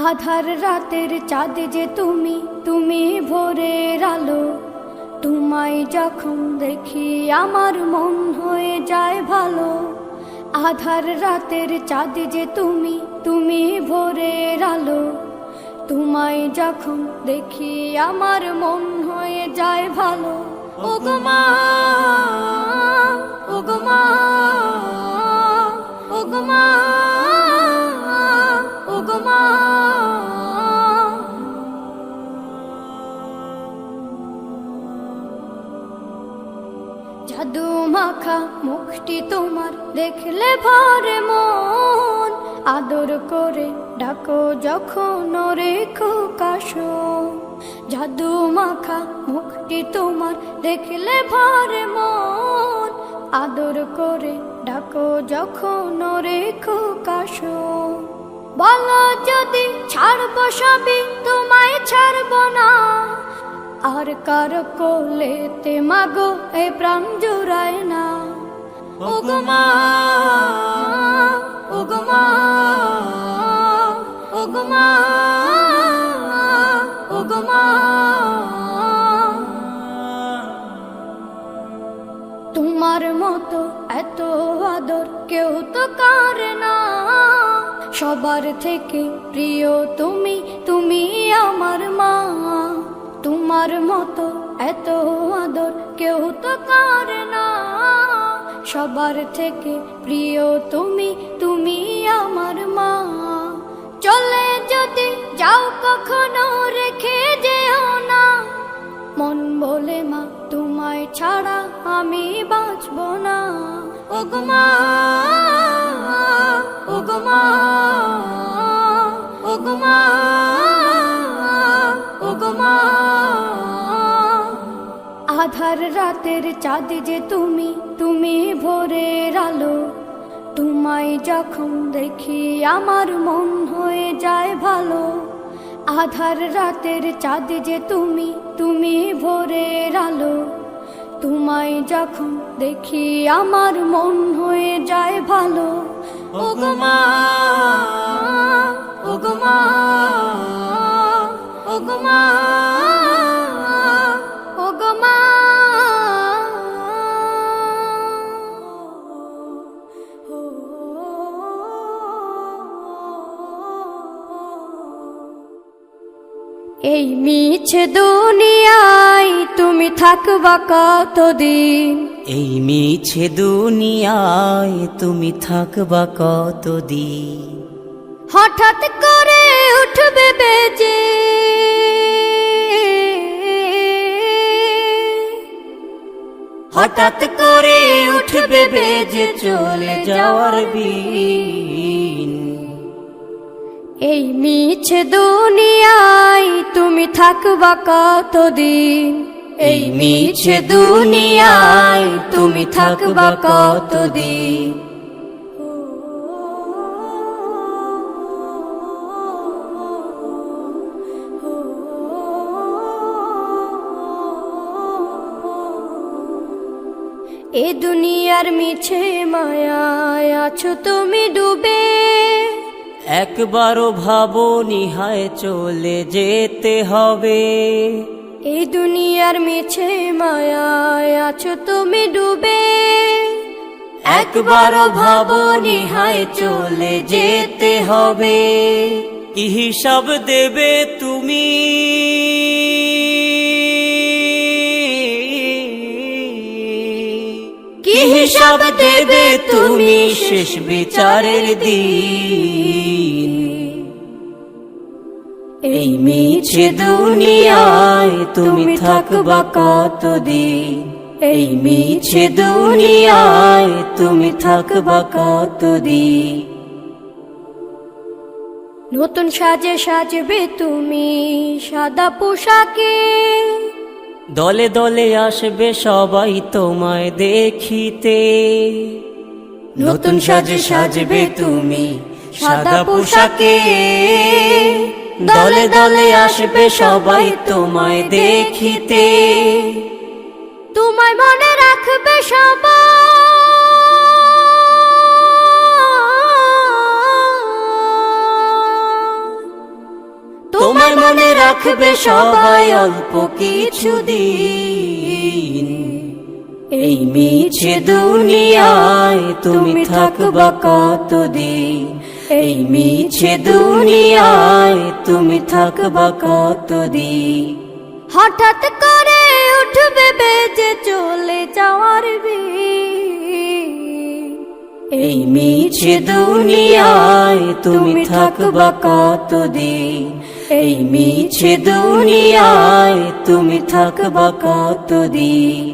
আধার রাতের চাঁদ যে তুমি, তুমি ভোরের আলো। তোমায় যখন দেখি আমার মন হয়ে যায় ভালো। আধার রাতের চাঁদ যে তুমি, তুমি ভোরের আলো। তোমায় যখন দেখি আমার মন হয়ে যায় ভালো। ওগো মা, ওগো মা, ওগো মা, ওগো মা। জাদু মাখা মুখটি তোমার দেখলে ভরে মন। আদর করে ডাকো যখন ওরে খোকাশো। জাদু মাখা মুখটি তোমার দেখলে ভরে মন। আদর করে ডাকো যখন ওরে খোকাশো। বলো যদি ছাড়বো সবই, তোমায় ছাড়বো না। আর কার কোলেতে মাগো এ প্রাণ জুড়ায় না। ওগো মা, ওগো মা, ওগো মা, ওগো মা। তোমার মতো এত আদর কেউ তো করে না। সবার থেকে প্রিয় তুমি, তুমি আমার মা। তোমার মতো এত আদর কেউ তো করে না। সবার থেকে প্রিয় তুমি, তুমি আমার মা। চলে যদি যাও কখনো রেখে যেও না। মন বলে মা তোমায় ছাড়া আমি বাঁচব না। ওগো মা, ওগো মা, ওগো মা, ওগো মা। আধার রাতের চাঁদ যে তুমি, তুমি ভোরের আলো। তোমায় যখন দেখি আমার মন হয়ে যায় ভালো। আধার রাতের চাঁদ যে তুমি, তুমি ভোরের আলো। তোমায় যখন দেখি আমার মন হয়ে যায় ভালো। ওগো মা, ওগো মা, ওগো মা, ওগো মা। এই মিছে দুনিয়ায় তুমি থাকবা কতদিন। এই মিছে দুনিয়ায় তুমি থাকবা কতদিন। হঠাৎ করে উঠবে বেজে, হঠাৎ করে উঠবে বেজে চলে যাওয়ার বিন। এই মিছে দুনিয়ায় তুমি থাকবা কতদিন। এই মিছে দুনিয়ায় তুমি থাকবা কতদিন। এ দুনিয়ার মিছে মায়ায় আছো তুমি ডুবে। একবারও ভাবো নিহায় চলে যেতে হবে। এই দুনিয়ার মিছে মায়ায় আছো তুমি ডুবে। একবারও ভাবো নিহায় চলে যেতে হবে। কি হিসাব দেবে তুমি, কি হিসাব দেবে তুমি শেষ বিচারের দিন। এই মিছে দুনিয়ায় তুমি থাকবা কতদিন। এই মিছে দুনিয়ায় তুমি থাকবা কতদিন। নতুন সাজে সাজবে তুমি সাদা পোশাকে। দলে দলে আসবে সবাই তোমায় দেখিতে। নতুন সাজে সাজবে তুমি সাদা পোশাকে। দলে দলে আসবে সবাই তোমায় দেখিতে। তোমায় মনে রাখবে সবাই। থাকবে সবাই অল্প কিছুদিন। এই মিছে দুনিয়ায় তুমি থাকবা কতদিন, এই মিছে দুনিয়ায় তুমি থাকবা কতদিন। হঠাৎ করে উঠবে বেজে চলে যাওয়ার বিন, এই মিছে দুনিয়ায় তুমি থাকবা কতদিন, এই মিছে দুনিয়ায় তুমি থাকবা কতদিন।